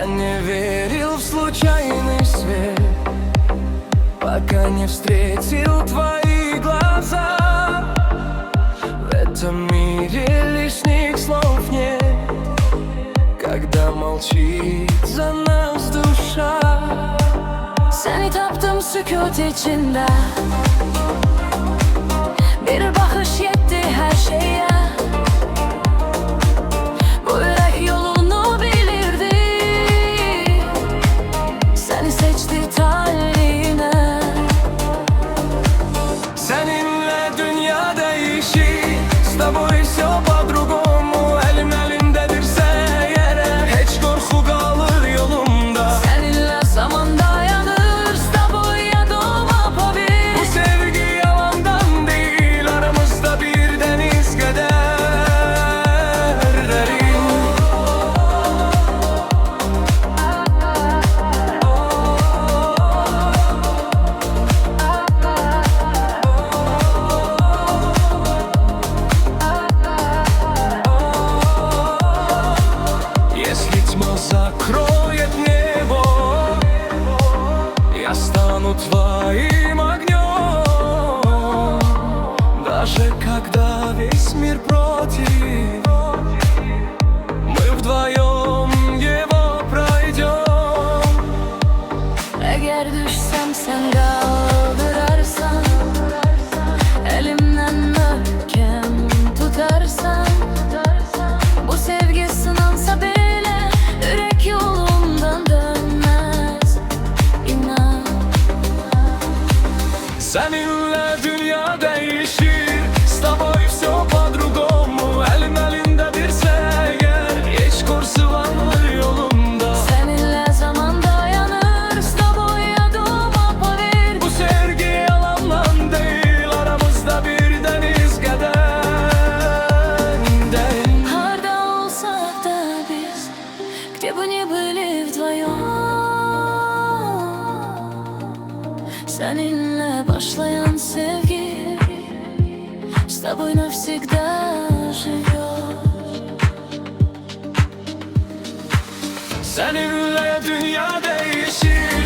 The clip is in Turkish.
не верил в случайный свет, пока не встретил твои глаза. В этом мире лишних слов нет, когда молчит за нас душа. Seni taptım sükut içinde, bir bakış yetti her şeye. Bu yürek yolunu bilirdi, seni seçti talihine. Seninle dünya değişir, с тобой все по-другому. Elim elindedirse yere, hiç korku kalır yolumda. Seninle zaman dayanır, с тобой я дома побед. Bu sevgi yalandan değil, aramızda bir deniz kadar derin. Если тьма закроет небо, я стану твоим огнем. Даже когда весь мир против, мы вдвоем его пройдем. Eğer düşsem sen kaldırarsan, elimden möhkem tutarsan, bu sevgi sınansa bile yürek yolundan dönmez, inan. Seninle dünya değişir, с тобой все по-другому. Elim elindedirse eğer, hiç korsulanlı yolumda. Seninle zaman dayanır, с тобой я дома поверь. Bu sevgi yalandan değil, aramızda bir deniz kadar derin. Harda olsak da biz, где бы ни были вдвоем, seninle başlayan sevgi с тобой навсегда живет. Seninle dünya değişir,